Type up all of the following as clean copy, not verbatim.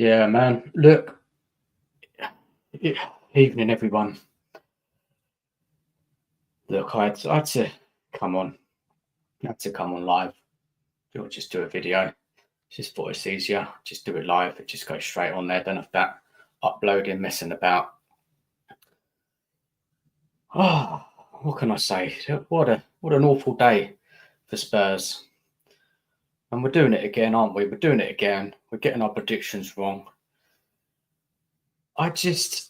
Yeah, man. Look, evening, everyone. Look, I had to come on. I had to come on live. Or just do a video. Just thought it's easier. Just do it live. It just goes straight on there. Don't have that uploading, messing about. Oh, what can I say? What an awful day for Spurs. And we're doing it again, aren't we? We're doing it again. We're getting our predictions wrong. I thought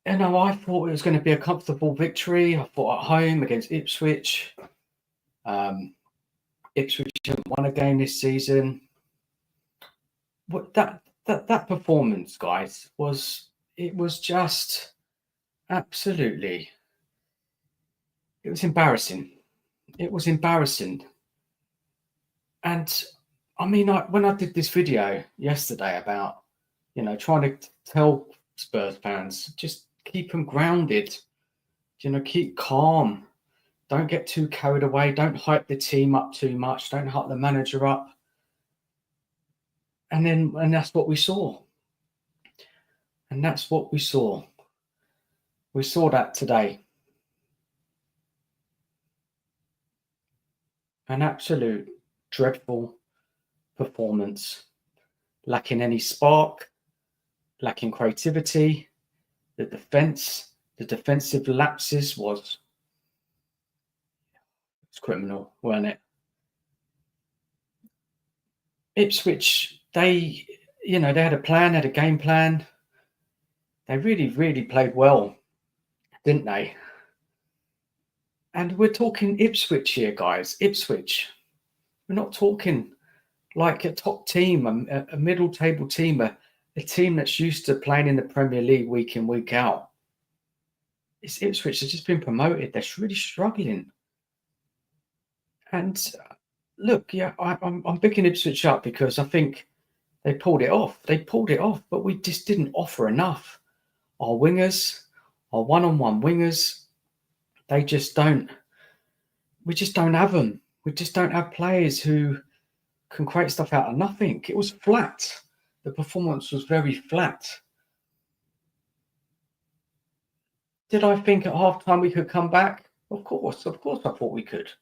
it was going to be a comfortable victory. I thought at home against Ipswich. Ipswich haven't won a game this season. What that performance, guys, was just absolutely. It was embarrassing. It was embarrassing. And I mean, when I did this video yesterday about, trying to tell Spurs fans, just keep them grounded, keep calm. Don't get too carried away. Don't hype the team up too much. Don't hype the manager up. And that's what we saw. And that's what we saw. We saw that today. An absolute dreadful performance, lacking any spark, lacking creativity. The defensive lapses was criminal, weren't it? Ipswich, they had a plan, had a game plan. They really, really played well, didn't they? And we're talking Ipswich here, guys. Ipswich. We're not talking like a top team, a middle table team, a team that's used to playing in the Premier League week in, week out. It's Ipswich has just been promoted. They're really struggling. And look, yeah, I'm picking Ipswich up because I think they pulled it off. But we just didn't offer enough. Our wingers, our one-on-one wingers, they just don't. We just don't have them. We just don't have players who can create stuff out of nothing. It was flat. The performance was very flat. Did I think at halftime we could come back? Of course I thought we could,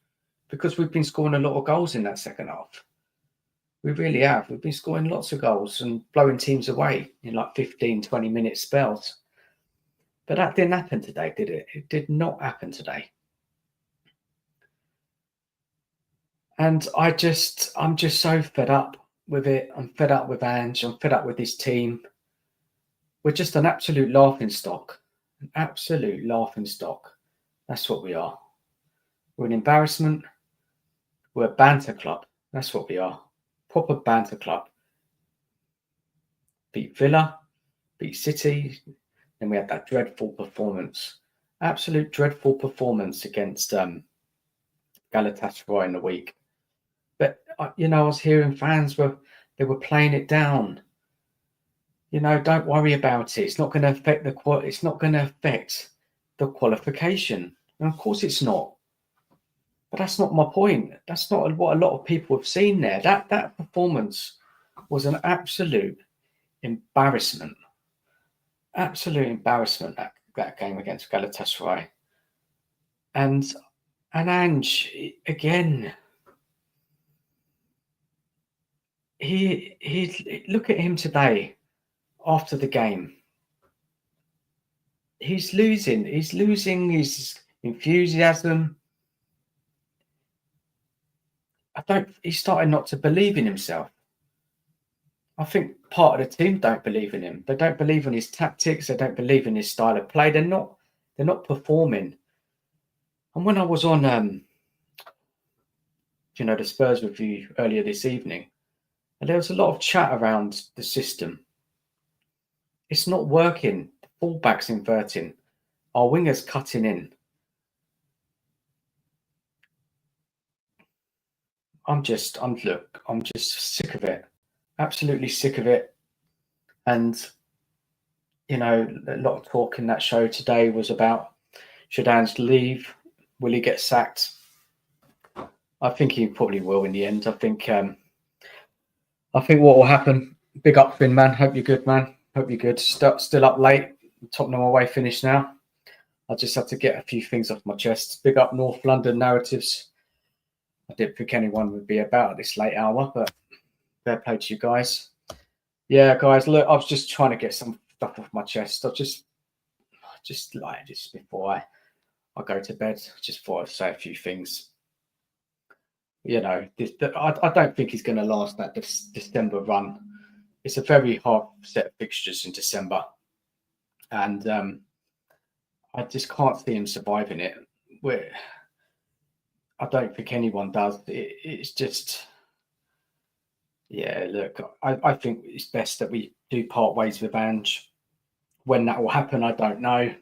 because we've been scoring a lot of goals in that second half. We really have. We've been scoring lots of goals and blowing teams away in like 15, 20-minute spells. But that didn't happen today, did it? It did not happen today. And I'm just so fed up with it. I'm fed up with Ange. I'm fed up with this team. We're just an absolute laughingstock. An absolute laughingstock. That's what we are. We're an embarrassment. We're a banter club. That's what we are. Proper banter club. Beat Villa, beat City. Then we had that dreadful performance. Absolute dreadful performance against Galatasaray in the week. But, I was hearing fans were playing it down. Don't worry about it. It's not going to affect the qualification. And of course it's not. But that's not my point. That's not what a lot of people have seen there. That performance was an absolute embarrassment. Absolute embarrassment, that game against Galatasaray. And Ange, again, he look at him today after the game. He's losing his enthusiasm. He's starting not to believe in himself. I think part of the team don't believe in him. They don't believe in his tactics. They don't believe in his style of play. They're not performing. And when I was on, the Spurs review earlier this evening, and there was a lot of chat around the system. It's not working. The fullbacks inverting. Our wingers cutting in. I'm just sick of it. Absolutely sick of it. And, a lot of talk in that show today was about, should Ange leave? Will he get sacked? I think he probably will in the end. I think what will happen Big up, Finn, man. Hope you're good, man. Hope you're good. Still up late. Tottenham away finished now. I just had to get a few things off my chest. Big up North London narratives. I didn't think anyone would be about at this late hour, but fair play to you guys. Yeah, guys, look, I was just trying to get some stuff off my chest. I just before I go to bed, just thought I'd say a few things. You know, I don't think he's going to last that December run. It's a very hard set of fixtures in December, and I just can't see him surviving it. I don't think anyone does. It's just, yeah. Look, I think it's best that we do part ways with Ange. When that will happen, I don't know.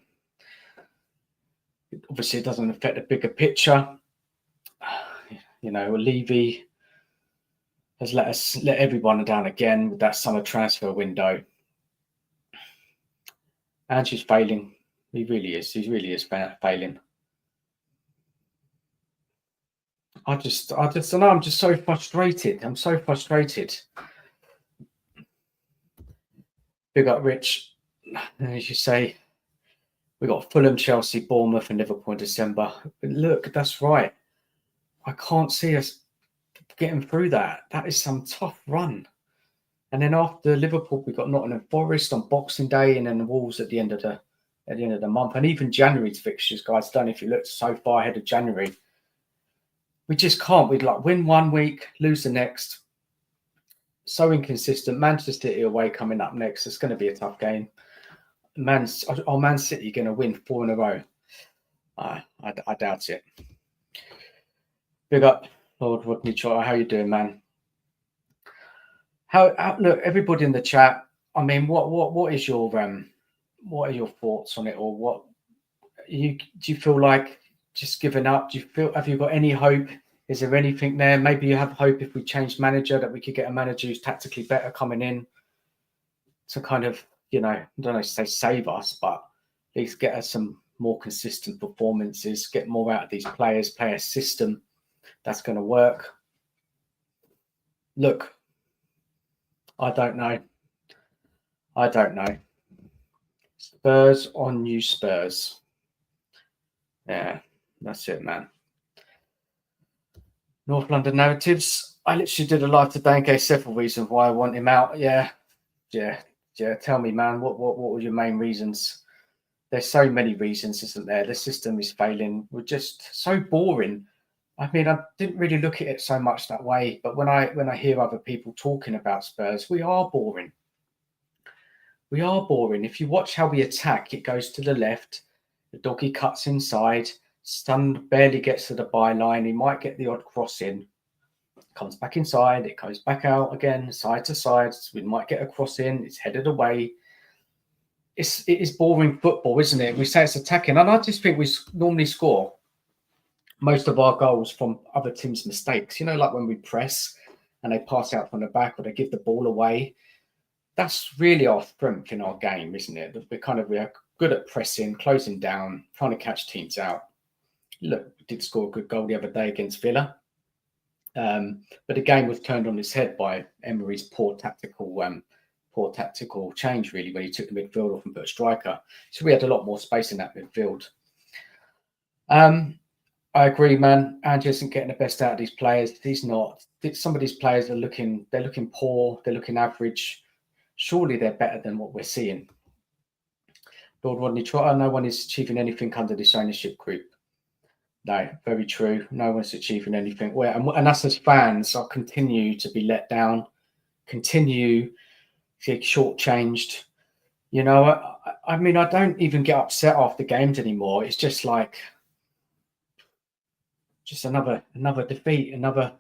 Obviously, it doesn't affect the bigger picture. You know, Levy has let everyone down again with that summer transfer window. Ange is failing. He really is. He really is failing. I don't know. I'm just so frustrated. I'm so frustrated. Big up, Rich. As you say, we got Fulham, Chelsea, Bournemouth, and Liverpool in December. But look, that's right. I can't see us getting through that. That is some tough run. And then after Liverpool, we got Nottingham Forest on Boxing Day, and then the Wolves at the end of the month, and even January's fixtures, guys. Don't know if you looked so far ahead of January. We just can't. We'd like win one week, lose the next. So inconsistent. Manchester City away coming up next. It's going to be a tough game. Man City going to win 4 in a row? I doubt it. Big up, Lord Rodney Trotter. How you doing, man? How look, everybody in the chat. I mean, what is your thoughts on it, or what do you feel like just giving up? Have you got any hope? Is there anything there? Maybe you have hope if we change manager that we could get a manager who's tactically better coming in to kind of, you know, I don't know, say save us, but at least get us some more consistent performances, get more out of these players, play a system that's going to work. Look, I don't know. Spurs on new Spurs. Yeah, that's it, man. North London narratives. I literally did a live today and gave several reasons why I want him out. Yeah. Tell me, man, what were your main reasons? There's so many reasons, isn't there? The system is failing. We're just so boring. I mean, I didn't really look at it so much that way, but when I hear other people talking about Spurs, we are boring. We are boring. If you watch how we attack, it goes to the left. The doggy cuts inside. Son barely gets to the byline. He might get the odd cross in. Comes back inside. It goes back out again, side to side. We might get a cross in. It's headed away. It is boring football, isn't it? We say it's attacking, and I just think we normally score most of our goals from other teams' mistakes. You know, like when we press and they pass out from the back or they give the ball away. That's really our strength in our game, isn't it? We are good at pressing, closing down, trying to catch teams out. Look, we did score a good goal the other day against Villa. But the game was turned on its head by Emery's poor tactical change, really, when he took the midfield off and put a striker. So we had a lot more space in that midfield. I agree, man. Ange isn't getting the best out of these players. He's not. Some of these players they're looking poor, they're looking average. Surely they're better than what we're seeing. Lord Rodney Trotter, no one is achieving anything under this ownership group. No, very true. No one's achieving anything. And us as fans, I continue to be let down, continue to get shortchanged. You know, I mean, I don't even get upset after games anymore. It's just like, just another defeat, another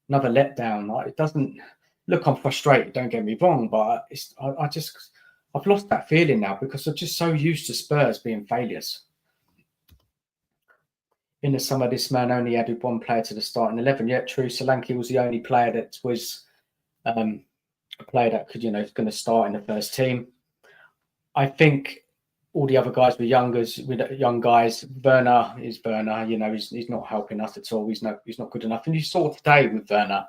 letdown. It doesn't look. I'm frustrated. Don't get me wrong, but I've lost that feeling now because I'm just so used to Spurs being failures. In the summer, this man only added one player to the starting 11. Yeah, true. Solanke was the only player that was a player that could, is going to start in the first team. I think all the other guys were young guys. Werner is Werner. He's not helping us at all. He's not good enough. And you saw today with Werner,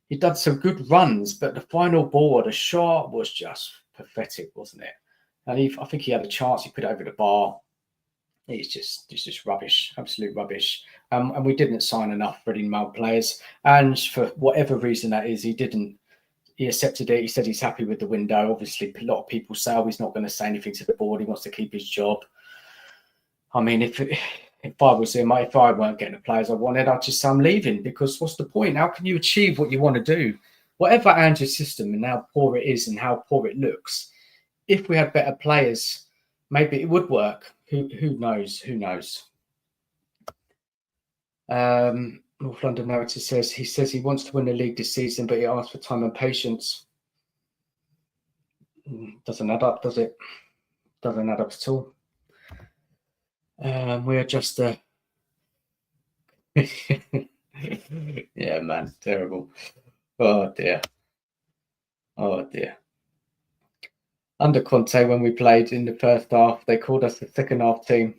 He done some good runs, but the final ball, the shot was just pathetic, wasn't it? And I think he had a chance. He put it over the bar. It's just rubbish, absolute rubbish. And we didn't sign enough Reading Male players. And for whatever reason that is, he didn't. He accepted it. He said he's happy with the window. Obviously, a lot of people say, oh, he's not going to say anything to the board. He wants to keep his job. I mean, if I was him, if I weren't getting the players I wanted, I'd just say I'm leaving, because what's the point? How can you achieve what you want to do? Whatever Ange's system and how poor it is and how poor it looks, if we had better players, maybe it would work. Who knows? Who knows? North London Narrative says he wants to win the league this season, but he asks for time and patience. Doesn't add up, does it? Doesn't add up at all. We're just yeah, man, terrible. Oh dear. Oh dear. Under Conte, when we played in the first half, they called us the second half team.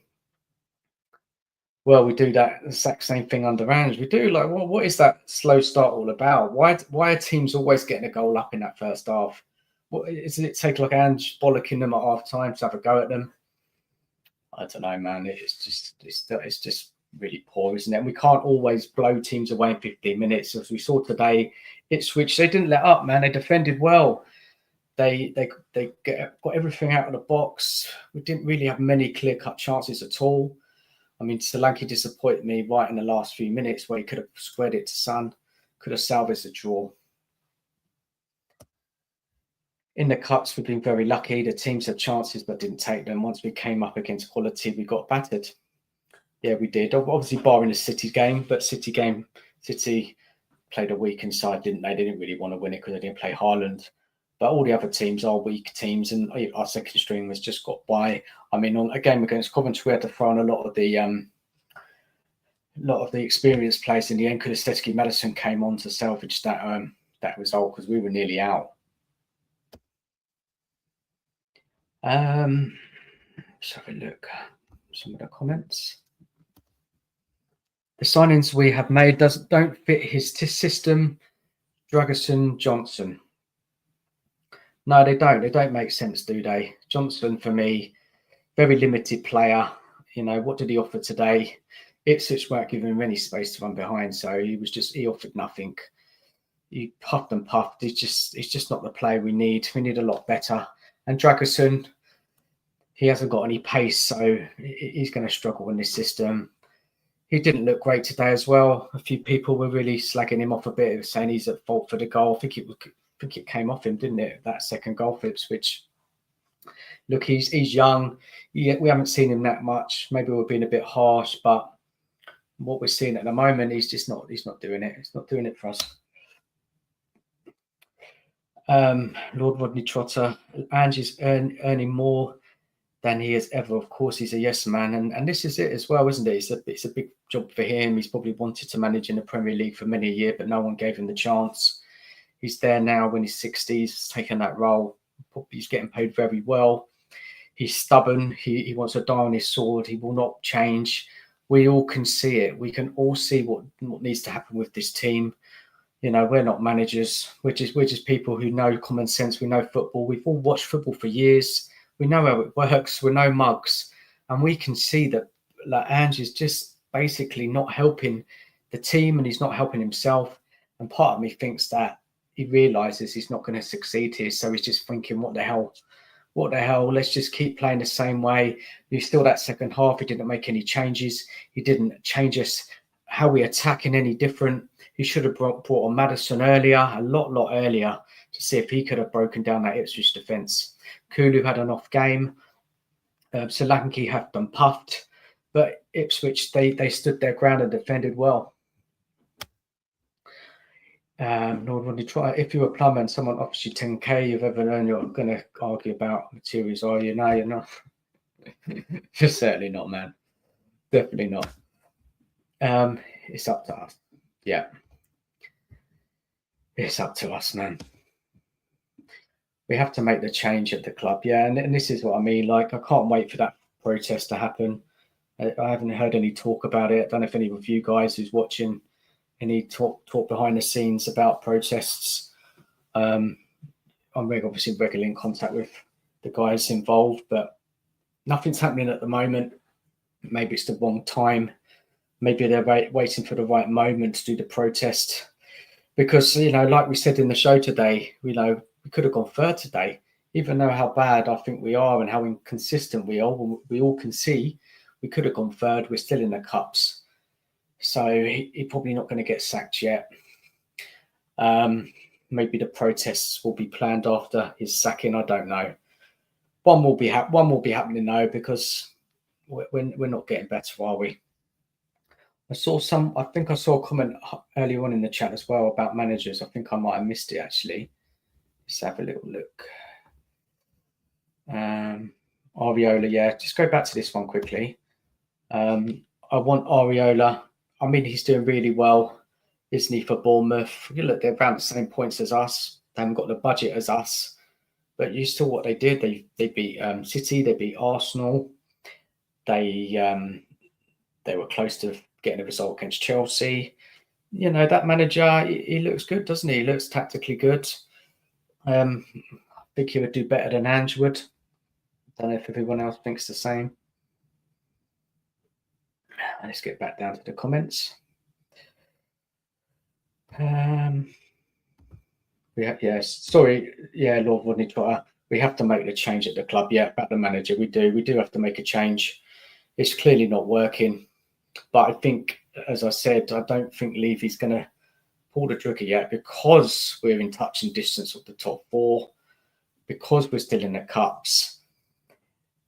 Well, we do that exact same thing under Ange. We do, like, what is that slow start all about? Why are teams always getting a goal up in that first half? What isn't it take like Ange bollocking them at half time to have a go at them? I don't know, man. It's just really poor, isn't it? And we can't always blow teams away in 15 minutes. As we saw today, Ipswich, they didn't let up, man. They defended well. They got everything out of the box. We didn't really have many clear-cut chances at all. I mean, Solanke disappointed me right in the last few minutes, where he could have squared it to Son, could have salvaged a draw. In the cups, we've been very lucky. The teams had chances but didn't take them. Once we came up against quality, we got battered. Yeah, we did. Obviously, barring the City game, but City played a weakened side, didn't they? They didn't really want to win it because they didn't play Haaland. But all the other teams are weak teams, and our second string was just got by. I mean, on a game against Coventry, we had to throw on a lot of the experienced players in the end. Kulusevski, Madison came on to salvage that result, because we were nearly out. Let's have a look. Some of the comments. The signings we have made don't fit his system. Dragerson, Johnson. No, they don't. They don't make sense, do they? Johnson, for me, very limited player. You know, what did he offer today? Ipswich weren't giving him any space to run behind, so he offered nothing. He puffed and puffed. It's just not the player we need. We need a lot better. And Dragerson, he hasn't got any pace, so he's going to struggle in this system. He didn't look great today as well. A few people were really slagging him off a bit, saying he's at fault for the goal. I think it came off him, didn't it? That second goal for Ipswich. Look, he's young. We haven't seen him that much. Maybe we're being a bit harsh, but what we're seeing at the moment, he's not doing it. He's not doing it for us. Lord Rodney Trotter, Ange is earning more than he has ever. Of course, he's a yes man, and this is it as well, isn't it? It's a big job for him. He's probably wanted to manage in the Premier League for many a year, but no one gave him the chance. He's there now when he's 60s, he's taken that role. He's getting paid very well. He's stubborn. He wants to die on his sword. He will not change. We all can see it. We can all see what needs to happen with this team. You know, we're not managers. We're just people who know common sense. We know football. We've all watched football for years. We know how it works. We're no mugs. And we can see that Ange is just basically not helping the team, and he's not helping himself. And part of me thinks that he realises he's not going to succeed here. So he's just thinking, what the hell? Let's just keep playing the same way. He's still that second half. He didn't make any changes. He didn't change us how we attack in any different. He should have brought on Madison earlier, a lot earlier, to see if he could have broken down that Ipswich defence. Kulu had an off game. Solanke have been puffed, but Ipswich, they stood their ground and defended well. If you're a plumber and someone offers you 10k you've ever earned, you're going to argue about materials, are you? No, you're not. You're certainly not, man. Definitely not. It's up to us. Yeah. It's up to us, man. We have to make the change at the club. Yeah, and this is what I mean. Like, I can't wait for that protest to happen. I haven't heard any talk about it. I don't know if any of you guys who's watching any talk behind the scenes about protests. I'm obviously regularly in contact with the guys involved, but nothing's happening at the moment. Maybe it's the wrong time. Maybe they're waiting for the right moment to do the protest. Because, like we said in the show today, we could have gone third today, even though how bad I think we are and how inconsistent we are. We all can see we could have gone third. We're still in the cups. So he's probably not going to get sacked yet. Maybe the protests will be planned after his sacking. I don't know. One will be happening though, because we're not getting better, are we? I think I saw a comment earlier on in the chat as well about managers. I think I might have missed it actually. Let's have a little look. Areola, yeah. Just go back to this one quickly. I want Areola. I mean, he's doing really well, isn't he, for Bournemouth? You look, they're around the same points as us. They haven't got the budget as us, but you saw what they did. They beat City. They beat Arsenal. They were close to getting a result against Chelsea. That manager, he looks good, doesn't he? He looks tactically good. I think he would do better than Ange would. I don't know if everyone else thinks the same. Let's get back down to the comments. Sorry, Lord Rodney Trotter. We have to make the change at the club. Yeah, about the manager, we do have to make a change. It's clearly not working, but I think, as I said, I don't think Levy's going to pull the trigger yet, because we're in touch and distance of the top four, because we're still in the cups.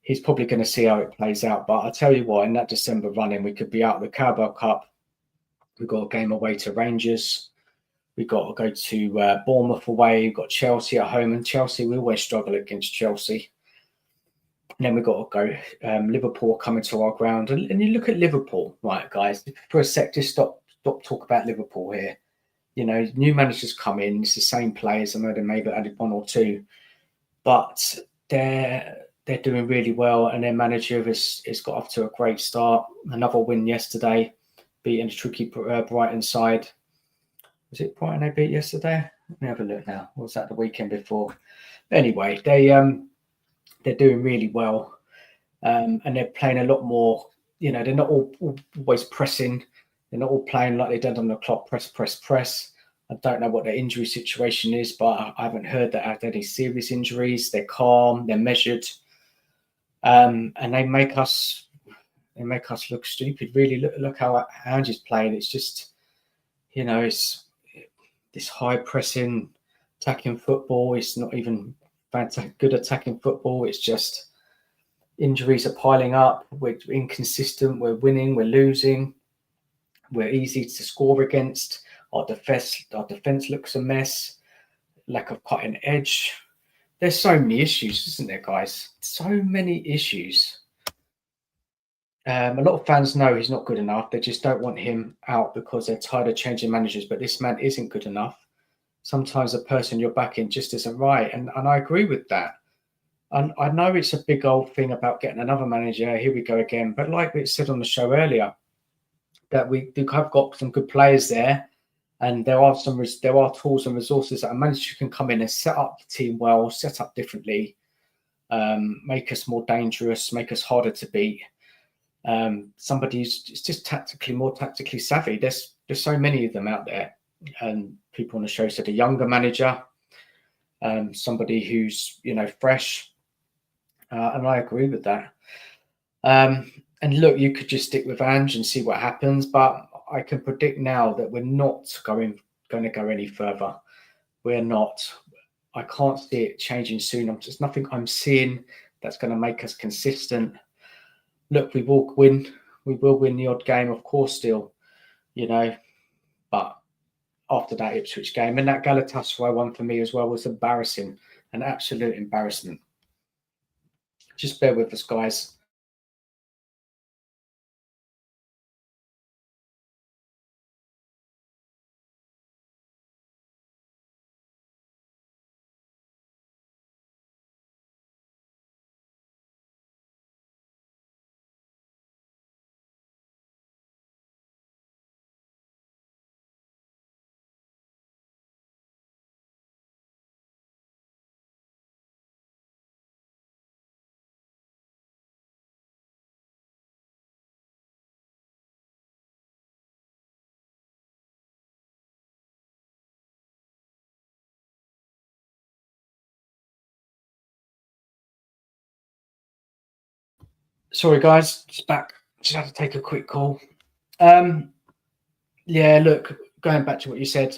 He's probably going to see how it plays out. But I tell you what, in that December running, we could be out of the Carabao Cup. We've got a game away to Rangers. We've got to go to Bournemouth away. We've got Chelsea at home, and Chelsea, we always struggle against Chelsea. And then we've got to go Liverpool coming to our ground. And you look at Liverpool, right, guys, for a sec, just stop talk about Liverpool here. New managers come in, it's the same players. I know they maybe added one or two, but they're doing really well, and their manager has got off to a great start. Another win yesterday, beating a tricky Brighton side. Was it Brighton they beat yesterday? Let me have a look now. What was that the weekend before? Anyway, they're doing really well, and they're playing a lot more. They're not always pressing. They're not all playing like they did on the clock, press. I don't know what their injury situation is, but I haven't heard that had any serious injuries. They're calm, they're measured, and they make us look stupid. Really, look how Ange is playing. It's just, it's this high pressing, attacking football. It's not even fantastic, good attacking football. It's just injuries are piling up. We're inconsistent. We're winning. We're losing. We're easy to score against. Our defense looks a mess. Lack of cutting edge. There's so many issues, isn't there, guys? So many issues. A lot of fans know he's not good enough. They just don't want him out because they're tired of changing managers. But this man isn't good enough. Sometimes the person you're backing just isn't right. And I agree with that. And I know it's a big old thing about getting another manager. Here we go again. But like we said on the show earlier, that we have got some good players there, and there are tools and resources that a manager can come in and set up the team well, set up differently, make us more dangerous, make us harder to beat. Somebody who's just more tactically savvy. There's so many of them out there, and people on the show said a younger manager, somebody who's fresh, and I agree with that. And look, you could just stick with Ange and see what happens, but I can predict now that we're not going to go any further. We're not. I can't see it changing soon. There's nothing I'm seeing that's going to make us consistent. Look, we will win. We will win the odd game, of course, still, but after that Ipswich game, and that Galatasaray one for me as well was embarrassing, an absolute embarrassment. Just bear with us, guys. Sorry, guys, just back. Just had to take a quick call. Yeah, look, going back to what you said,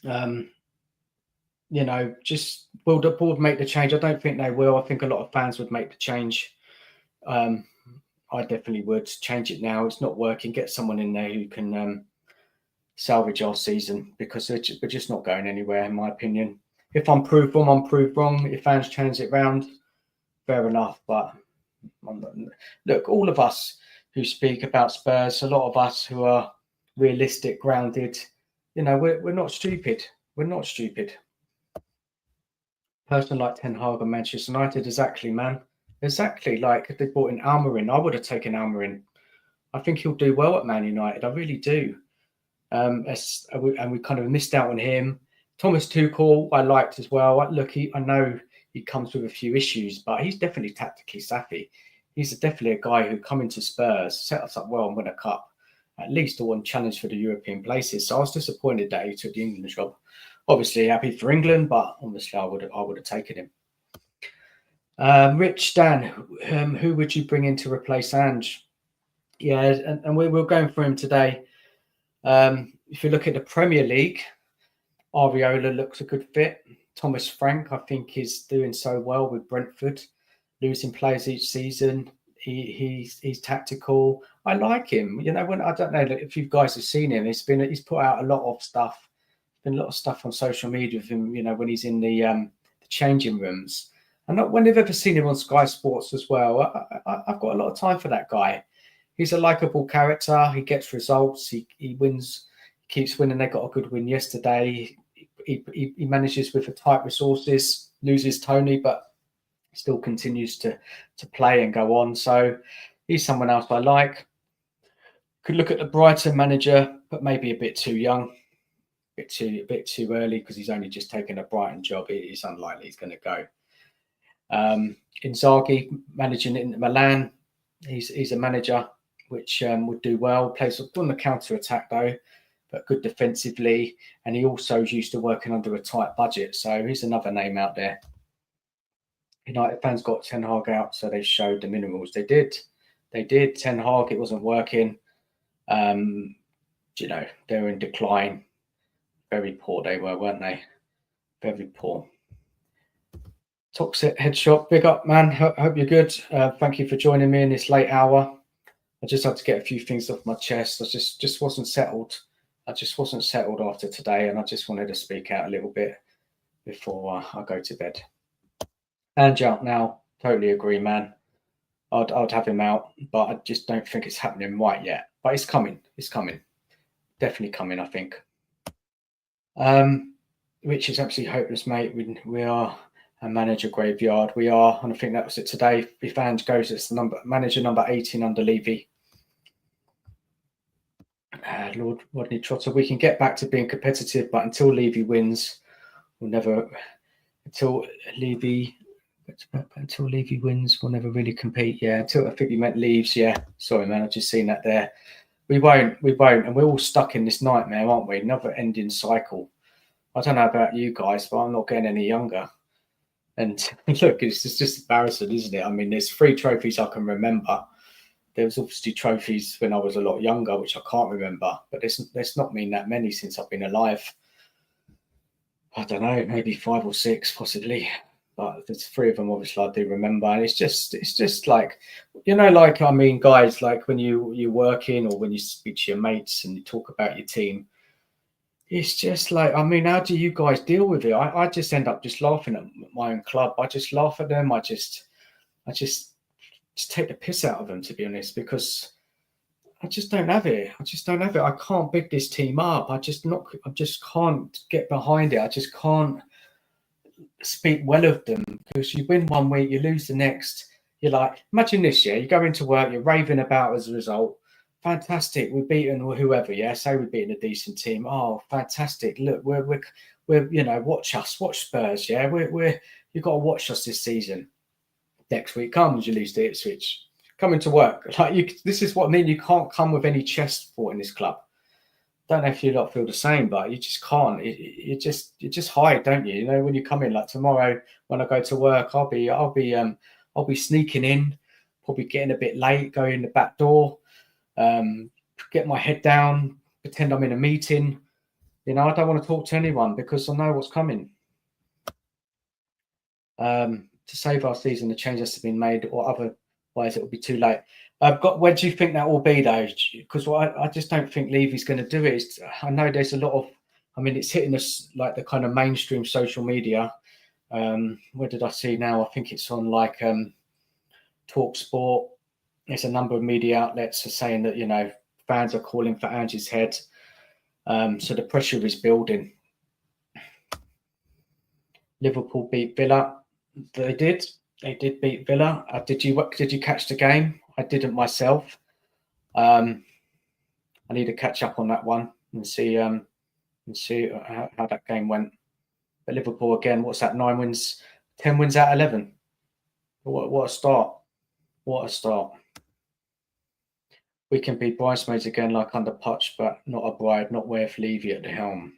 um, just will the board make the change? I don't think they will. I think a lot of fans would make the change. Um, I definitely would change it now. It's not working. Get someone in there who can salvage our season because we're just not going anywhere, in my opinion. If I'm proved wrong, I'm proved wrong. If fans change it round, fair enough. But look, all of us who speak about Spurs, a lot of us who are realistic, grounded, we're not stupid. We're not stupid. Person like Ten Hag and Manchester United, exactly, man. Exactly. Like if they brought in Almiron, I would have taken Almiron. I think he'll do well at Man United. I really do. And we kind of missed out on him. Thomas Tuchel, I liked as well. Look, I know he comes with a few issues, but he's definitely tactically savvy. He's definitely a guy who come into Spurs, set us up well and win a cup, at least, or one challenge for the European places. So I was disappointed that he took the England job. Obviously happy for England, but obviously I would have taken him. Rich Dan, who would you bring in to replace Ange? Yeah, and we're going for him today. If you look at the Premier League, Areola looks a good fit. Thomas Frank, I think, is doing so well with Brentford, losing players each season. He's tactical. I like him. When I don't know if you guys have seen him, he's put out a lot of stuff. Been a lot of stuff on social media of him. When he's in the changing rooms, and not when they've ever seen him on Sky Sports as well. I've got a lot of time for that guy. He's a likable character. He gets results. He wins, keeps winning. They got a good win yesterday. He manages with the tight resources, loses Tony, but still continues to play and go on. So he's someone else I like. Could look at the Brighton manager, but maybe a bit too young, a bit too early because he's only just taken a Brighton job. It's unlikely he's going to go. Inzaghi managing it in Milan. He's a manager which would do well. Plays on the counter attack though, but good defensively. And he also is used to working under a tight budget. So he's another name out there. United fans got Ten Hag out, so they showed the minerals. They did. Ten Hag, it wasn't working. They were in decline. Very poor they were, weren't they? Very poor. Toxic Headshot, big up, man. Hope you're good. Thank you for joining me in this late hour. I just had to get a few things off my chest. I just wasn't settled. I just wasn't settled after today, and I just wanted to speak out a little bit before I go to bed. Ange out now. Totally agree, man. I'd have him out, but I just don't think it's happening right yet. But it's coming. It's coming. Definitely coming, I think. Which is absolutely hopeless, mate. We are a manager graveyard. We are, and I think that was it today. If Ange goes, it's manager number 18 under Levy. Lord Rodney Trotter, we can get back to being competitive, but until Levy wins, we'll never. Until Levy wins, we'll never really compete. Yeah, until I think you meant leaves. Yeah, sorry, man. I've just seen that there. We won't, and we're all stuck in this nightmare, aren't we? Never-ending cycle. I don't know about you guys, but I'm not getting any younger. And look, it's just embarrassing, isn't it? I mean, there's 3 trophies I can remember. There was obviously trophies when I was a lot younger, which I can't remember. But there's not been that many since I've been alive. I don't know, maybe 5 or 6 possibly. But there's 3 of them obviously I do remember. And it's just like, I mean, guys, like when you're working or when you speak to your mates and you talk about your team, it's just like, I mean, how do you guys deal with it? I just end up just laughing at my own club. I just laugh at them. I just take the piss out of them, to be honest, because I just don't have it. I can't big this team up. I just can't get behind it. I just can't speak well of them because you win one week, you lose the next. You're like, imagine this year, you go into work, you're raving about as a result. Fantastic, we've beaten whoever. Yeah, say we've beaten a decent team. Oh, fantastic! Look, we're watch us, watch Spurs. Yeah, you've got to watch us this season. Next week comes, you lose to Ipswich. Coming to work, this is what I mean. You can't come with any chest fought in this club. Don't know if you lot feel the same, but you just can't. You just hide, don't you? When you come in, like tomorrow when I go to work, I'll be sneaking in, probably getting a bit late, go in the back door, get my head down, pretend I'm in a meeting. I don't want to talk to anyone because I know what's coming. To save our season, the change has to be made, or otherwise it will be too late. Where do you think that will be, though? Because I just don't think Levy's going to do it. I know there's a lot of, it's hitting us like the kind of mainstream social media. Where did I see now? I think it's on like Talk Sport. There's a number of media outlets are saying that, fans are calling for Ange's head. So the pressure is building. Liverpool beat Villa. They did beat Villa. Did you catch the game? I didn't myself. I need to catch up on that one and see how that game went. But Liverpool again, what's that? 9 wins, 10 wins out of 11. What a start! What a start! We can be bridesmaids again, like under Poch, but not a bride. Not with Levy at the helm.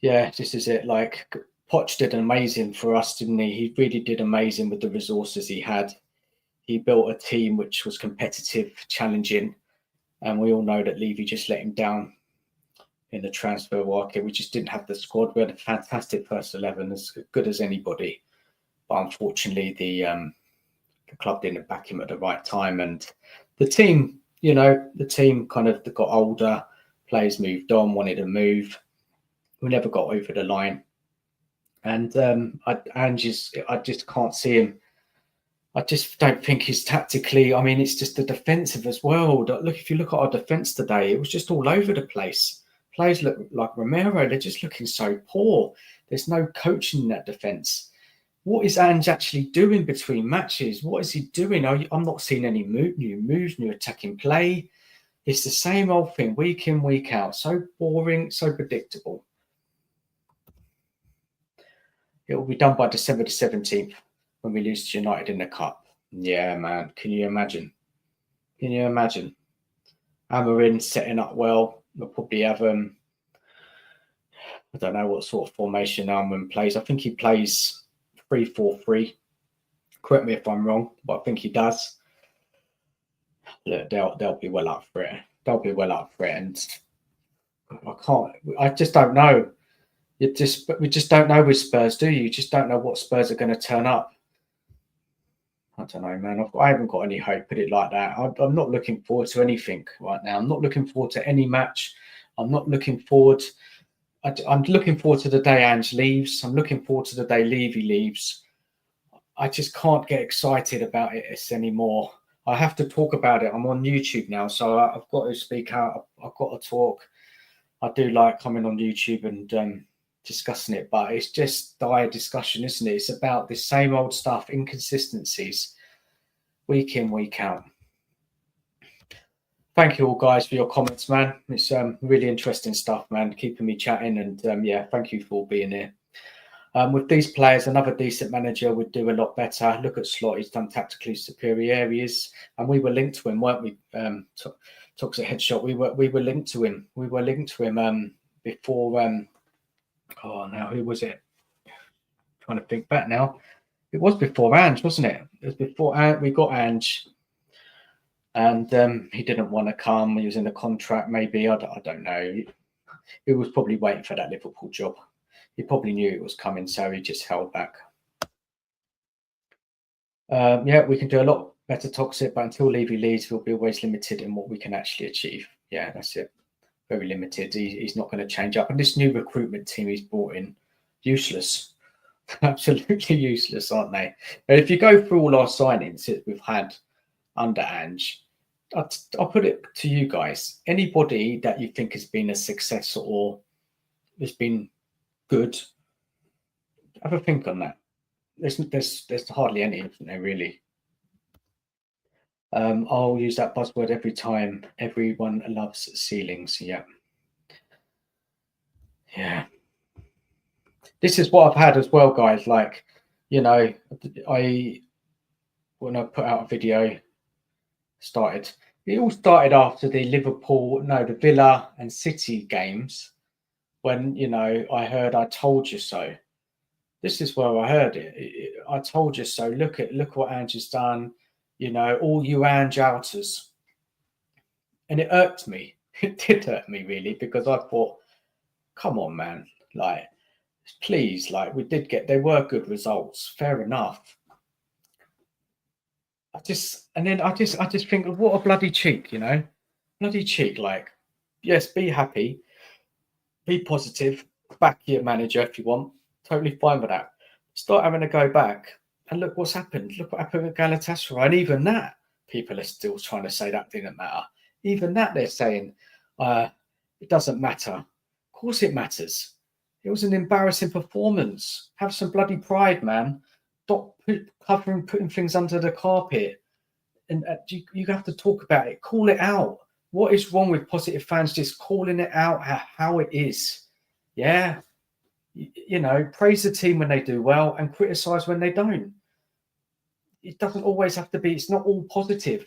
Yeah, this is it. Like Poch did amazing for us, didn't he? He really did amazing with the resources he had. He built a team which was competitive, challenging, and we all know that Levy just let him down in the transfer market. We just didn't have the squad. We had a fantastic first 11, as good as anybody, but unfortunately, the club didn't back him at the right time, and the team, the team kind of got older. Players moved on, wanted to move. We never got over the line, and Ange, I just can't see him. I just don't think he's tactically. It's just the defensive as well. Look, if you look at our defense today, it was just all over the place. Players look like Romero. They're just looking so poor. There's no coaching in that defense. What is Ange actually doing between matches? What is he doing? I'm not seeing any new moves, new attacking play. It's the same old thing, week in, week out. So boring, so predictable. It will be done by December the 17th when we lose to United in the Cup. Yeah, man. Can you imagine? Can you imagine? Amorim setting up well. We'll probably have, I don't know what sort of formation Amorim plays. I think he plays 3-4-3. Correct me if I'm wrong, but I think he does. Look, they'll be well up for it. They'll be well up for it. And I just don't know. We just don't know with Spurs, do you? You just don't know what Spurs are going to turn up. I don't know, man. I haven't got any hope, put it like that. I'm not looking forward to anything right now. I'm not looking forward to any match. I'm not looking forward. I'm looking forward to the day Ange leaves. I'm looking forward to the day Levy leaves. I just can't get excited about it anymore. I have to talk about it. I'm on YouTube now, so I've got to speak out. I've got to talk. I do like coming on YouTube and discussing it, but it's just dire discussion, isn't it? It's about the same old stuff, inconsistencies, week in, week out. Thank you all, guys, for your comments, man. It's really interesting stuff, man, keeping me chatting, and yeah, thank you for being here. With these players, another decent manager would do a lot better. Look at Slot; he's done tactically superior areas, and we were linked to him, weren't we? Toxic headshot. We were linked to him. We were linked to him before. Now who was it? Trying to think back now. It was before Ange, wasn't it? It was before we got Ange, and he didn't want to come. He was in a contract, maybe. I don't know. He was probably waiting for that Liverpool job. He probably knew it was coming, so he just held back. Yeah, we can do a lot better Toxic, but until Levy leaves, we'll be always limited in what we can actually achieve. Yeah, that's it. Very limited. He's not going to change up. And this new recruitment team he's brought in, useless. Absolutely useless, aren't they? But if you go through all our signings that we've had under Ange, I'll put it to you guys. Anybody that you think has been a success or has been good, have a think on that. There's hardly any, isn't there, really? I'll use that buzzword every time. Everyone loves ceilings. Yeah. Yeah. This is what I've had as well, guys. Like, when I put out a video, it all started after the Villa and City games, when, I heard I told you so. This is where I heard it. I told you so. Look what Ange has done. All you Ange outers. And it irked me. It did hurt me really, because I thought, come on, man. Like, please, like, they were good results. Fair enough. I just think, what a bloody cheek, bloody cheek. Like, yes, be happy, be positive, back your manager if you want. Totally fine with that. Start having to go back, and look what's happened. Look what happened with Galatasaray, and even that, people are still trying to say that didn't matter. Even that, they're saying it doesn't matter. Of course, it matters. It was an embarrassing performance. Have some bloody pride, man. Stop putting things under the carpet. And you have to talk about it. Call it out. What is wrong with positive fans just calling it out how it is? Yeah. Praise the team when they do well and criticize when they don't. It doesn't always have to be, it's not all positive.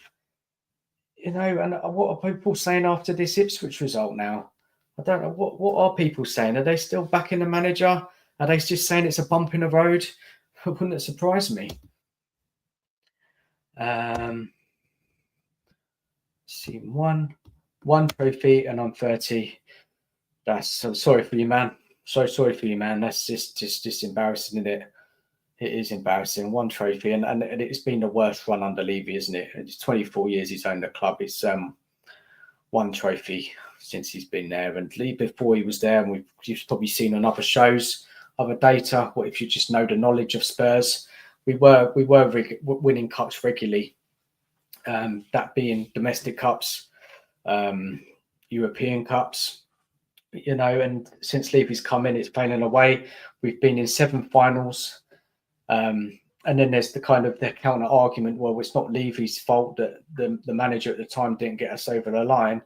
And what are people saying after this Ipswich result now? I don't know. What are people saying? Are they still backing the manager? Are they just saying it's a bump in the road? Wouldn't it surprise me? See, one trophy, and I'm 30. I'm sorry for you, man. So sorry for you, man. That's just embarrassing, isn't it? It is embarrassing. One trophy, and it's been the worst run under Levy, isn't it? It's 24 years he's owned the club. It's one trophy since he's been there, and before he was there, and you've probably seen on other shows, other data. What if you just know the knowledge of Spurs? We were winning cups regularly. That being domestic cups, European cups, and since Levy's come in, it's failing away. We've been in 7 finals. And then there's the counter argument, well, it's not Levy's fault that the manager at the time didn't get us over the line.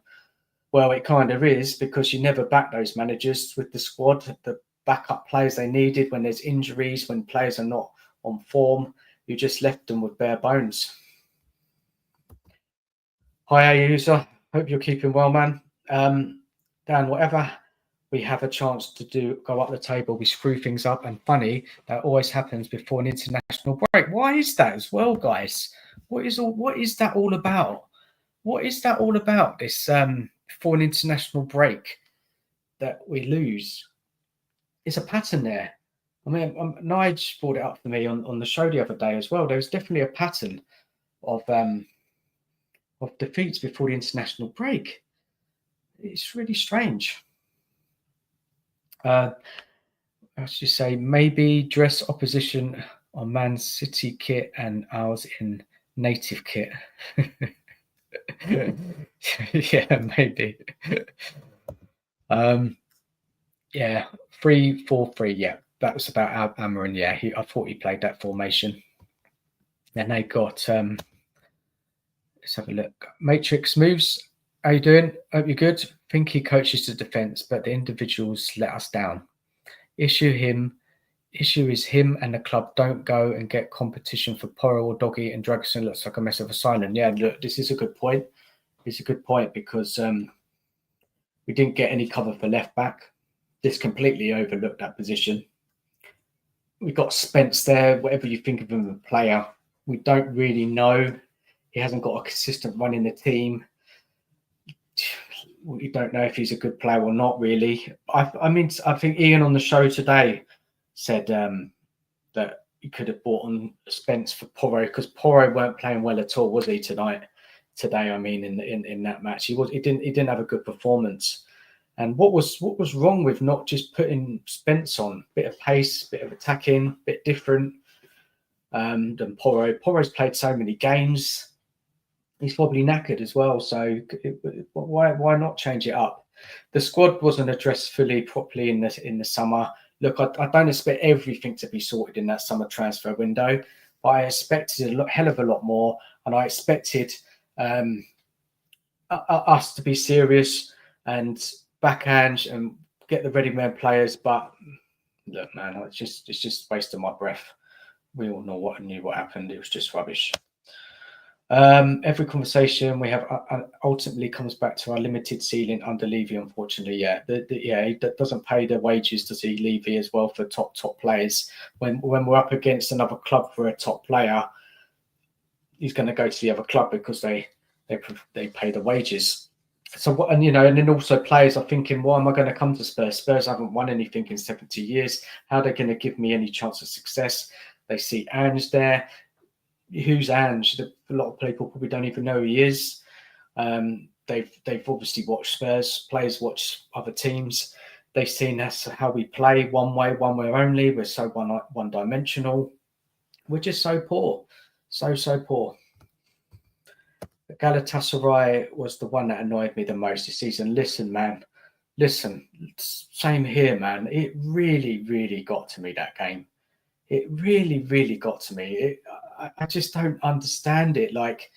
Well, it kind of is, because you never back those managers with the squad, the backup players they needed when there's injuries, when players are not on form. You just left them with bare bones. Hi, user. Hope you're keeping well, man. Dan, whatever we have a chance to go up the table, we screw things up. And funny, that always happens before an international break. Why is that as well, guys? What is that all about? What is that all about? This before an international break that we lose. It's a pattern there. I mean, Nige brought it up for me on the show the other day as well. There was definitely a pattern of defeats before the international break. It's really strange. I should say, maybe dress opposition on Man City kit and ours in native kit. Yeah, maybe. Yeah, 3-4-3. Yeah, that was about Amarin. Yeah, I thought he played that formation. Then they got. Let's have a look. Matrix moves. How you doing? Hope you're good. Think he coaches the defense, but the individuals let us down. Issue is him and the club don't go and get competition for Porro or Doggy, and Dragosin looks like a mess of a silent. Yeah, look, this is a good point. It's a good point, because we didn't get any cover for left back. Just completely overlooked that position. We got Spence there. Whatever you think of him as a player, we don't really know. He hasn't got a consistent run in the team. We don't know if he's a good player or not, really. I think Ian on the show today said that he could have bought on Spence for Porro, because Porro weren't playing well at all, was he, today? I mean, in that match, he didn't have a good performance. And what was wrong with not just putting Spence on? Bit of pace, bit of attacking, bit different than Porro. Porro's played so many games. He's probably knackered as well. So why not change it up? The squad wasn't addressed properly in the summer. Look, I don't expect everything to be sorted in that summer transfer window, but I expected a hell of a lot more, and I expected us to be serious and back Ange and get the ready-made players. But look, man, it's just wasting my breath. We all knew what happened. It was just rubbish. Every conversation we have ultimately comes back to our limited ceiling under Levy, unfortunately. Yeah, he doesn't pay the wages, does he, Levy, as well, for top players. When we're up against another club for a top player, he's going to go to the other club because they pay the wages. So what, and then also players are thinking, why am I going to come to Spurs? Spurs haven't won anything in 70 years. How are they going to give me any chance of success? They see Ange there. Who's Ange? A lot of people probably don't even know who he is. They've obviously watched Spurs. Players watch other teams. They've seen us how we play, one way only. We're so one dimensional. We're just so poor, so poor. Galatasaray was the one that annoyed me the most this season. Listen, man. Listen, same here, man. It really got to me, that game. It really got to me. I just don't understand it. Like,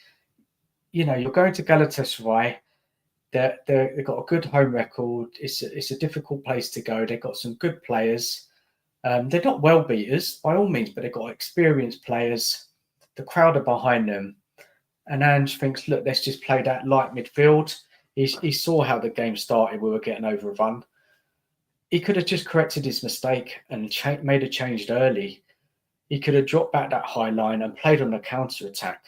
you're going to Galatasaray. They've got a good home record. It's a difficult place to go. They've got some good players. They're not well beaters by all means, but they've got experienced players. The crowd are behind them. And Ange thinks, look, let's just play that light midfield. He saw how the game started. We were getting overrun. He could have just corrected his mistake and made a change early. He could have dropped back that high line and played on a counter attack.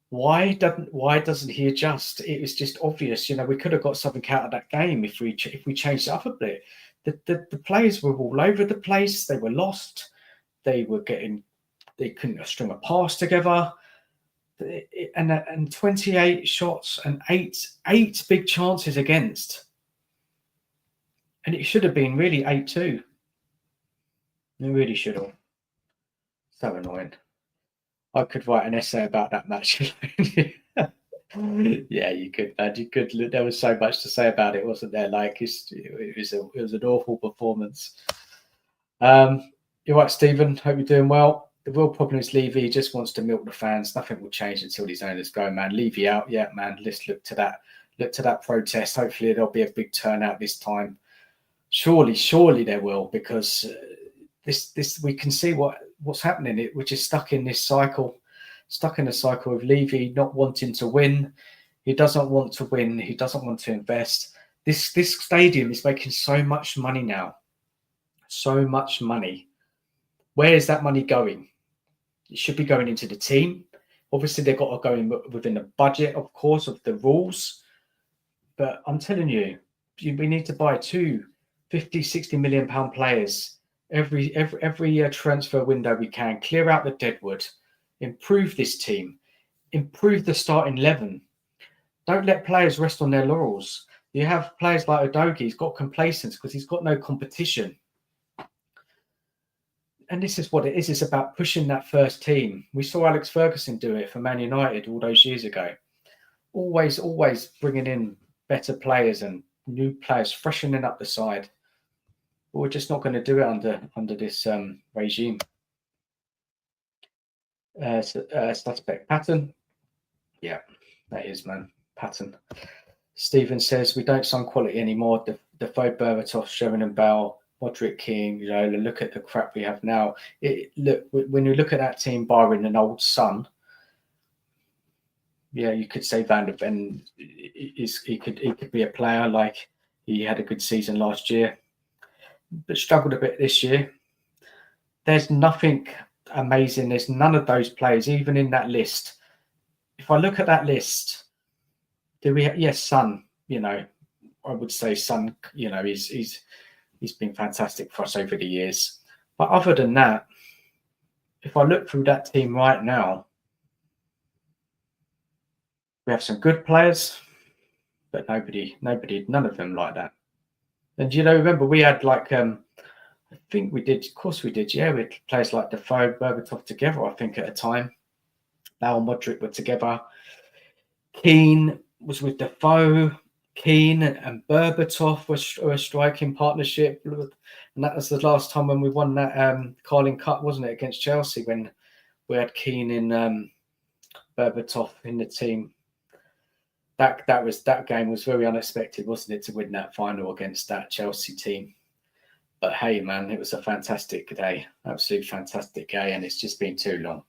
Why doesn't he adjust? It was just obvious. We could have got something out of that game if we changed it up a bit. The players were all over the place. They were lost. They couldn't string a pass together. And 28 shots and eight big chances against. And it should have been really 8-2. It really should have. So annoying. I could write an essay about that match. Yeah, you could, man. You could. There was so much to say about it, wasn't there? Like, it was an awful performance. You're right, Stephen. Hope you're doing well. The real problem is Levy. He just wants to milk the fans. Nothing will change until these owners go, man. Levy out. Yeah, man. Let's look to that. Look to that protest. Hopefully there'll be a big turnout this time. Surely there will, because this we can see what's happening. We're just stuck in this cycle. Stuck in a cycle of Levy not wanting to win. He doesn't want to win. He doesn't want to invest. This stadium is making so much money now. So much money. Where is that money going? It should be going into the team. Obviously, they've got to go in within the budget, of course, of the rules. But I'm telling you, we need to buy 50, 60 million pound players every transfer window we can. Clear out the deadwood. Improve this team. Improve the starting 11. Don't let players rest on their laurels. You have players like Udogie. He's got complacence because he's got no competition. And this is what it is. It's about pushing that first team. We saw Alex Ferguson do it for Man United all those years ago. Always bringing in better players and new players, freshening up the side. But we're just not going to do it under this regime. Suspect pattern. Yeah, that is, man. Pattern. Stephen says we don't sign quality anymore. Defoe, Berbatov, Sheringham, Bell, Modric, King. Look at the crap we have now. Look, when you look at that team, barring an old son, yeah, you could say Van der Ven he could be a player. Like, he had a good season last year, but struggled a bit this year. There's nothing amazing. There's none of those players even in that list. If I look at that list, do we? Yes, Son. I would say Son. He's been fantastic for us over the years. But other than that, if I look through that team right now, we have some good players, but none of them like that. And remember we had I think we did. Of course we did. Yeah, we had players like Defoe, Berbatov together. I think at a time, Bale and Modric were together. Keane was with Defoe. Keane and Berbatov were a striking partnership, and that was the last time when we won that Carling Cup, wasn't it, against Chelsea, when we had Keane and Berbatov in the team. That game was very unexpected, wasn't it, to win that final against that Chelsea team. But hey, man, it was a fantastic day, absolutely fantastic day, and it's just been too long.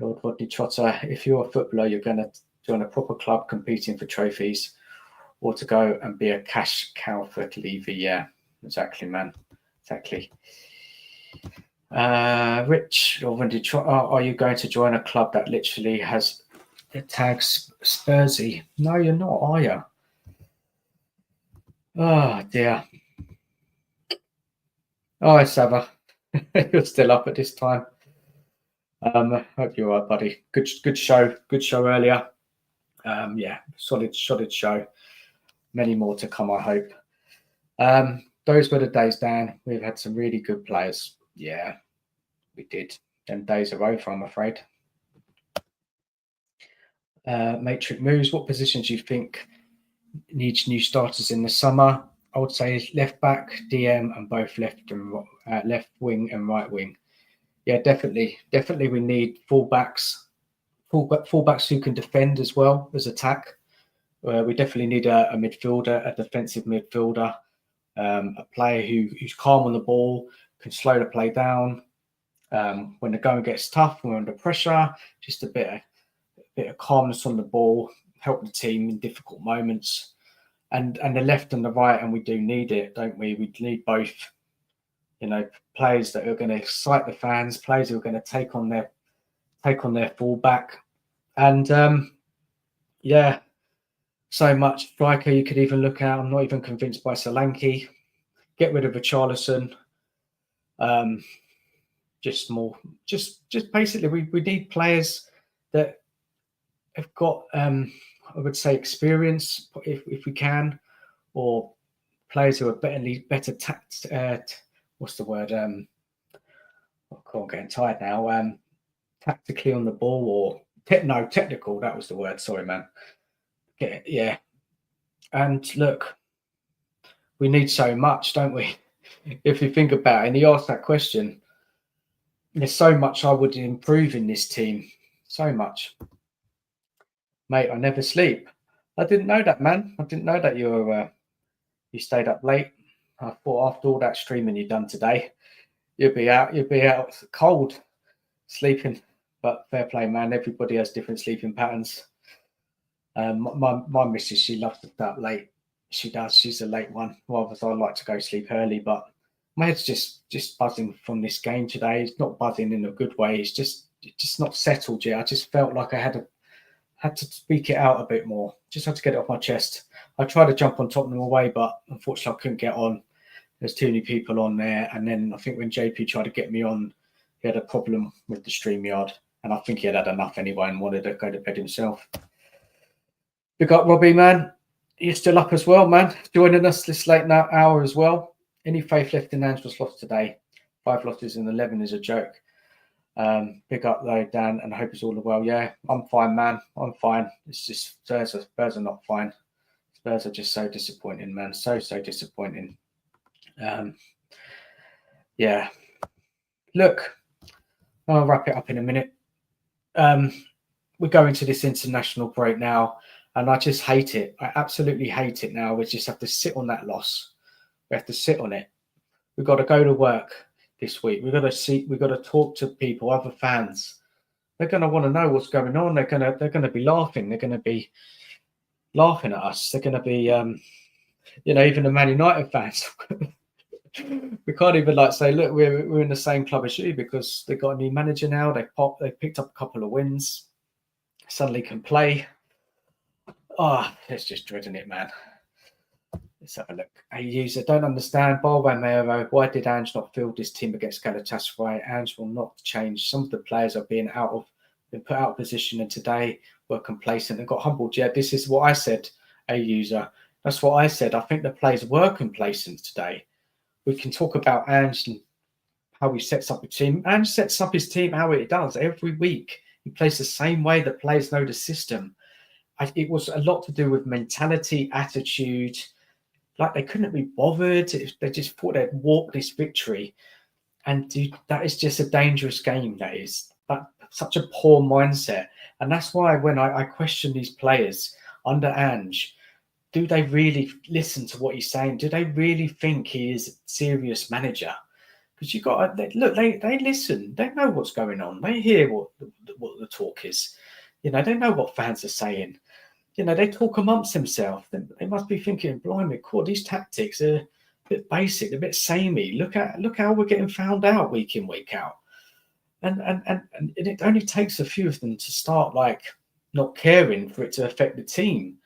Lord Rodney Trotter, if you're a footballer, you're going to join a proper club competing for trophies, or to go and be a cash cow for Levy. Yeah, exactly, man. Exactly. Rich, Lord Rodney Trotter, are you going to join a club that literally has the tags Spursy? No, you're not, are you? Oh, dear. Oh, Sava. You're still up at this time. Hope you're all right, buddy. Good show. Good show earlier. Yeah, solid show. Many more to come, I hope. Those were the days, Dan. We've had some really good players. Yeah, we did. Them days are over, I'm afraid. Matrix moves. What positions do you think needs new starters in the summer? I would say left back, DM, and both left wing and right wing. Yeah, definitely. We need fullbacks who can defend as well as attack. We definitely need a midfielder, a defensive midfielder, a player who's calm on the ball, can slow the play down. When the going gets tough, we're under pressure, just a bit of calmness on the ball, help the team in difficult moments. And the left and the right, and we do need it, don't we? We need both. Players that are going to excite the fans, players who are going to take on their fullback. And yeah, so much striker you could even look at. I'm not even convinced by Solanke. Get rid of Richarlison. Just basically, we need players that have got, I would say, experience, if we can, or players who are better what's the word? I'm getting tired now. Tactically on the ball, or technical. That was the word. Sorry, man. Yeah. And look, we need so much, don't we? If you think about it, and he asked that question, there's so much I would improve in this team. So much. Mate, I never sleep. I didn't know that, man. I didn't know that you stayed up late. I thought after all that streaming you've done today, you'd be out cold, sleeping. But fair play, man. Everybody has different sleeping patterns. My missus, she loves to stay up late. She does. She's a late one. Rather, I like to go sleep early, but my head's just buzzing from this game today. It's not buzzing in a good way. It's just not settled yet. I just felt like I had to speak it out a bit more. Just had to get it off my chest. I tried to jump on Tottenham away, but unfortunately I couldn't get on. There's too many people on there. And then I think when JP tried to get me on, he had a problem with the StreamYard. And I think he had enough anyway and wanted to go to bed himself. Big up, Robbie, man. You're still up as well, man. Joining us this late hour as well. Any faith left in Ange was lost today. 5 losses in 11 is a joke. Big up though, Dan, and I hope it's all well. Yeah, I'm fine, man. I'm fine. It's just Spurs are not fine. Spurs are just so disappointing, man. So disappointing. Yeah. Look, I'll wrap it up in a minute. We're going to this international break now, and I just hate it. I absolutely hate it now. We just have to sit on that loss. We have to sit on it. We've got to go to work this week. We've got to talk to people, other fans. They're going to want to know what's going on. They're going to be laughing. They're going to be laughing at us. They're going to be, even the Man United fans. We can't even say, look, we're in the same club as you, because they've got a new manager now. They picked up a couple of wins. Suddenly can play. Oh, it's just dreading it, man. Let's have a look. A user don't understand. Balway why did Ange not field this team against Galatasaray? Ange will not change. Some of the players are been put out of position, and today were complacent and got humbled. Yeah, this is what I said. A user. That's what I said. I think the players were complacent today. We can talk about Ange and how he sets up a team. Ange sets up his team how it does every week. He plays the same way. The players know the system. It was a lot to do with mentality, attitude. Like, they couldn't be bothered. They just thought they'd walk this victory. And dude, that is just a dangerous game. That is such a poor mindset. And that's why when I question these players under Ange, do they really listen to what he's saying? Do they really think he is a serious manager? because you got to look. They listen. They know what's going on. They hear what the talk is. You know, they know what fans are saying. You know, they talk amongst themselves. They must be thinking, blimey, cool, these tactics are a bit basic, a bit samey. Look how we're getting found out week in, week out. And it only takes a few of them to start like not caring for it to affect the team.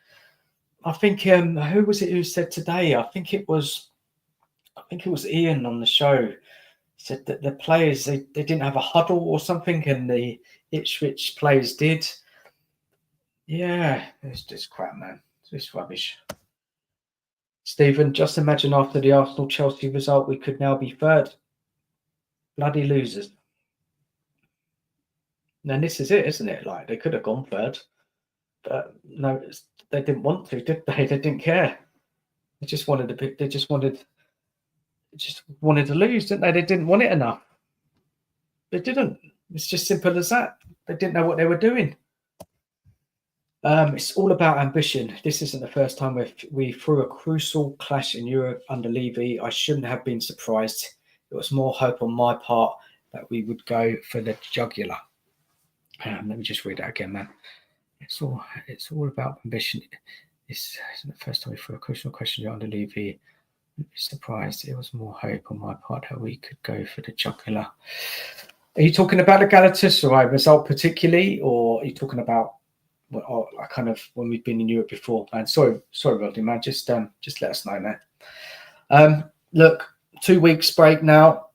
I think who was it who said today? I think it was Ian on the show said that the players they didn't have a huddle or something, and the Ipswich players did. Yeah, it's just crap, man. It's just rubbish. Stephen, just imagine after the Arsenal-Chelsea result, we could now be third. Bloody losers. And this is it, isn't it? Like, they could have gone third. But no, they didn't want to, did they? They didn't care. They just wanted to lose, didn't they? They didn't want it enough. They didn't. It's just simple as that. They didn't know what they were doing. It's all about ambition. This isn't the first time we threw a crucial clash in Europe under Levy. I shouldn't have been surprised. It was more hope on my part that we would go for the jugular. Let me just read that again, man. It's all about ambition. This isn't the first time we threw a crucial question under Levy. Surprised. It was more hope on my part that we could go for the jugular. Are you talking about the Galatasaray result particularly, or are you talking about kind of when we've been in Europe before? Man, sorry, Rodney, man. Just let us know, man. Look, 2 weeks break now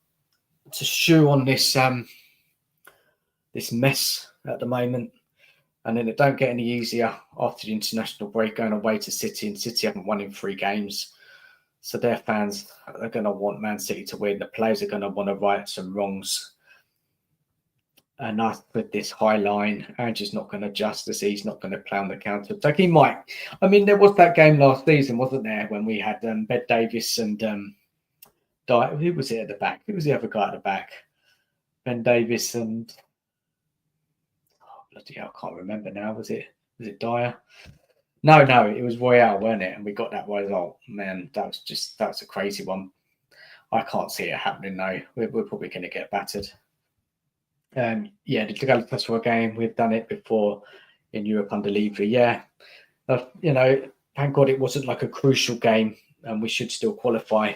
to stew on this this mess at the moment, and then it don't get any easier after the international break, going away to City, and City haven't won in 3 games. So their fans are going to want Man City to win. The players are going to want to right some wrongs. And us with this high line, Ange is not going to adjust us. He's not going to play on the counter attack. He might. I mean, there was that game last season, wasn't there, when we had Ben Davies and who was it at the back? Who was the other guy at the back? Ben Davies and bloody hell, I can't remember now. Was it Dyer? No, it was Royale, weren't it? And we got that result. Man, that was a crazy one. I can't see it happening though. We're probably going to get battered. The Galatasaray game, we've done it before in Europe under Levy. Yeah, thank God it wasn't like a crucial game, and we should still qualify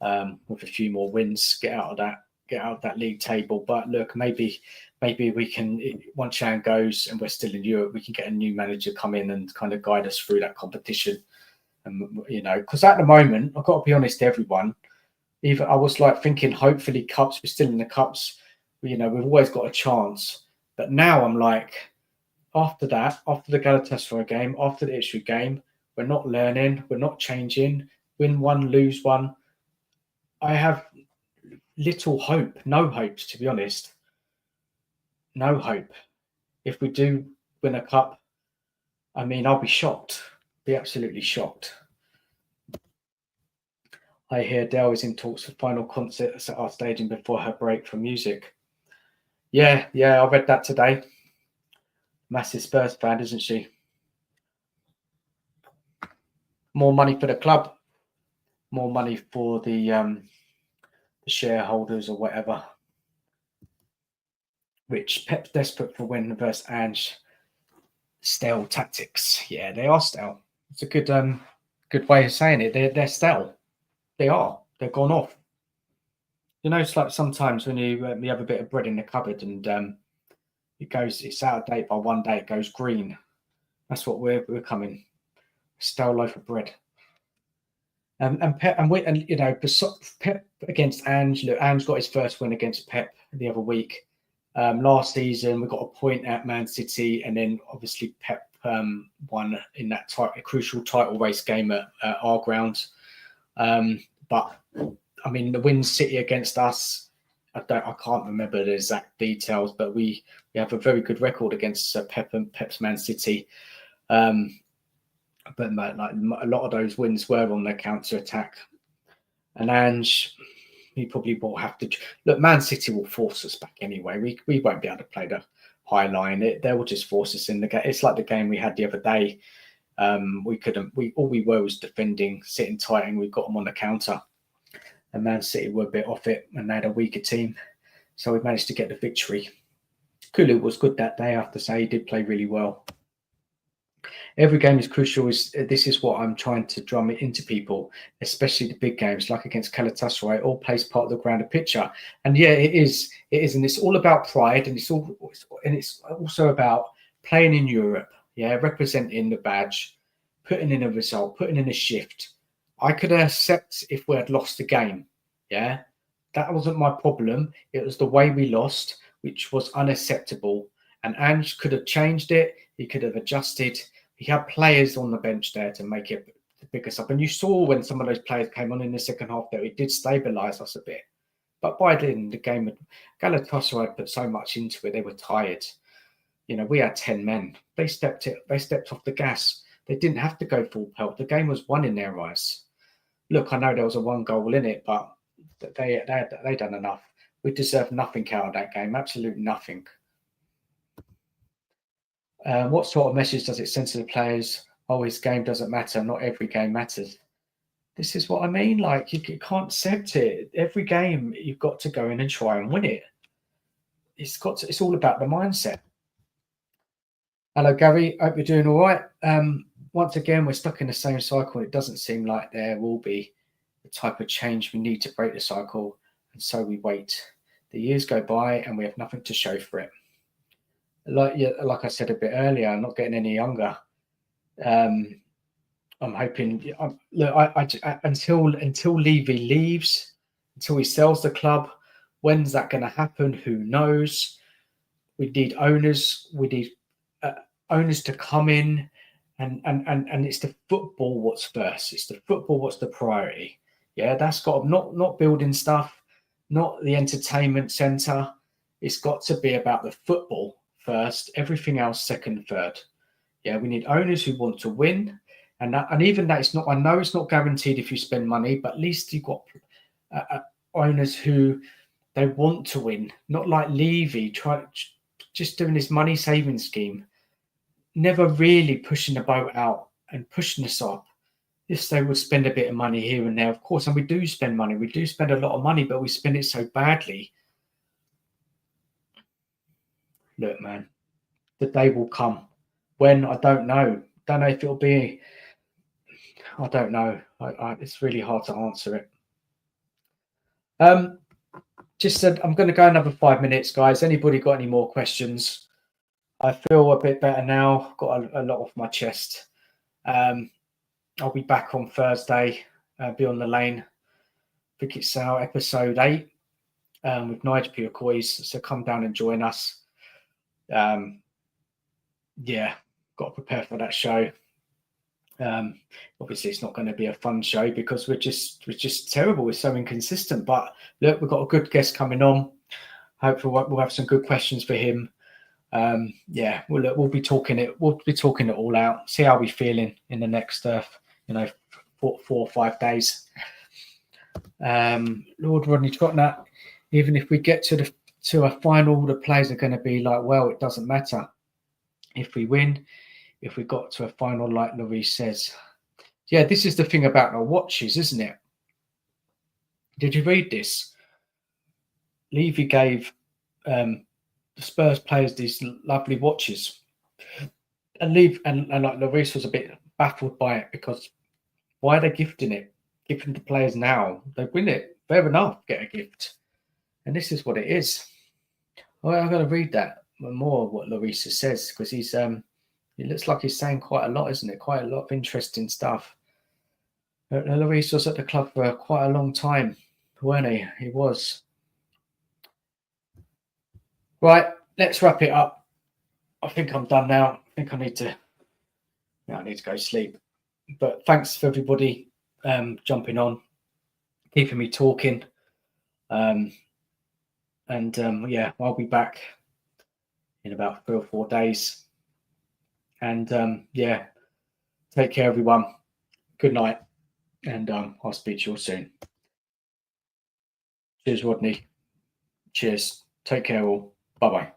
with a few more wins, get out of that league table. But look, maybe we can, once Ange goes and we're still in Europe, we can get a new manager come in and kind of guide us through that competition. And because at the moment, I've got to be honest, everyone. Even I was like thinking, hopefully cups, we're still in the cups. We've always got a chance. But now I'm like, after the Galatasaray game, after the Ipswich game, we're not learning, we're not changing. Win one, lose one. I have little hope, no hope, to be honest. No hope. If we do win a cup, I mean, I'll be shocked, be absolutely shocked. I hear Dale is in talks for final concerts at our stadium before her break from music. Yeah, I read that today. Massive Spurs fan, isn't she? More money for the club, more money for the shareholders or whatever. Which Pep's desperate for win versus Ange. Stale tactics. Yeah, they are stale. It's a good way of saying it. They're stale. They are. They've gone off. It's like sometimes when you have a bit of bread in the cupboard and it's out of date by one day, it goes green. That's what we're coming. Stale loaf of bread. And Pep Pep against Ange. Look, Ange got his first win against Pep the other week. Last season, we got a point at Man City, and then obviously Pep won in that crucial title race game at our grounds. But I mean, the win City against us, I can't remember the exact details, but we have a very good record against Pep's Man City. But like a lot of those wins were on their counter attack. And Ange, he probably will have to look. Man City will force us back anyway. We won't be able to play the high line. They will just force us in the game. It's like the game we had the other day. We couldn't. All we were was defending, sitting tight, and we got them on the counter. and Man City were a bit off it and they had a weaker team. So we managed to get the victory. Kulu was good that day, I have to say. He did play really well. Every game is crucial. This is what I'm trying to drum it into people, especially the big games, like against Galatasaray. It all plays part of the grander picture, and yeah, it is, and it's all about pride, and it's also about playing in Europe. Yeah, representing the badge, putting in a result, putting in a shift. I could accept if we had lost the game. Yeah, that wasn't my problem. It was the way we lost, which was unacceptable. And Ange could have changed it. He could have adjusted. He had players on the bench there to make it bigger up. And you saw when some of those players came on in the second half that it did stabilise us a bit. But by then, the game, Galatasaray put so much into it, they were tired. You know, we had 10 men. They stepped off the gas. They didn't have to go full pelt. The game was won in their eyes. Look, I know there was a 1 goal in it, but they done enough. We deserved nothing out of that game, absolutely nothing. What sort of message does it send to the players? Oh, his game doesn't matter. Not every game matters. This is what I mean. Like, you can't accept it. Every game, you've got to go in and try and win it. It's all about the mindset. Hello, Gary. Hope you're doing all right. Once again, we're stuck in the same cycle. It doesn't seem like there will be the type of change we need to break the cycle. And so we wait. The years go by and we have nothing to show for it. Like I said a bit earlier, I'm not getting any younger. I'm hoping. Until Levy leaves, until he sells the club, when's that going to happen? Who knows? We need owners. We need owners to come in, and it's the football what's first. It's the football what's the priority. Yeah, that's got not building stuff, not the entertainment centre. It's got to be about the football first, everything else second, third. Yeah, we need owners who want to win, and even that, it's not. I know it's not guaranteed if you spend money, but at least you've got owners who they want to win, not like Levy just doing this money saving scheme, never really pushing the boat out and pushing us up. Yes, they would spend a bit of money here and there, of course, and we do spend money. We do spend a lot of money, but we spend it so badly. Look, man, the day will come. When, I don't know. Don't know if it'll be. I don't know. It's really hard to answer it. Just said I'm going to go another 5 minutes, guys. Anybody got any more questions? I feel a bit better now. Got a lot off my chest. I'll be back on Thursday. Be on the lane. I think it's our episode 8 with Nigel Purecois. So come down and join us. Yeah, got to prepare for that show. Obviously, it's not going to be a fun show because we're just terrible. We're so inconsistent. But look, we've got a good guest coming on. Hopefully, we'll have some good questions for him. Yeah, we'll be talking it. We'll be talking it all out. See how we're feeling in the next, 4 or 5 days. Lord Rodney Trotnat, even if we get to a final, the players are going to be like, well, it doesn't matter if we win. If we got to a final, like Louise says. Yeah, this is the thing about the watches, isn't it? Did you read this? Levy gave the Spurs players these lovely watches. And like Louise was a bit baffled by it because why are they gifting it? Giving the players now. They win it. Fair enough, get a gift. And this is what it is. Well, I'm going to read that more of what Larissa says because he's it looks like he's saying quite a lot, isn't it? Quite a lot of interesting stuff. Lloris was at the club for quite a long time, weren't he? He was. Right, let's wrap it up. I think I'm done now. I think I need to go sleep. But thanks for everybody jumping on, keeping me talking. Yeah, I'll be back in about 3 or 4 days. And yeah, take care, everyone. Good night. And I'll speak to you all soon. Cheers, Rodney. Cheers. Take care all. Bye-bye.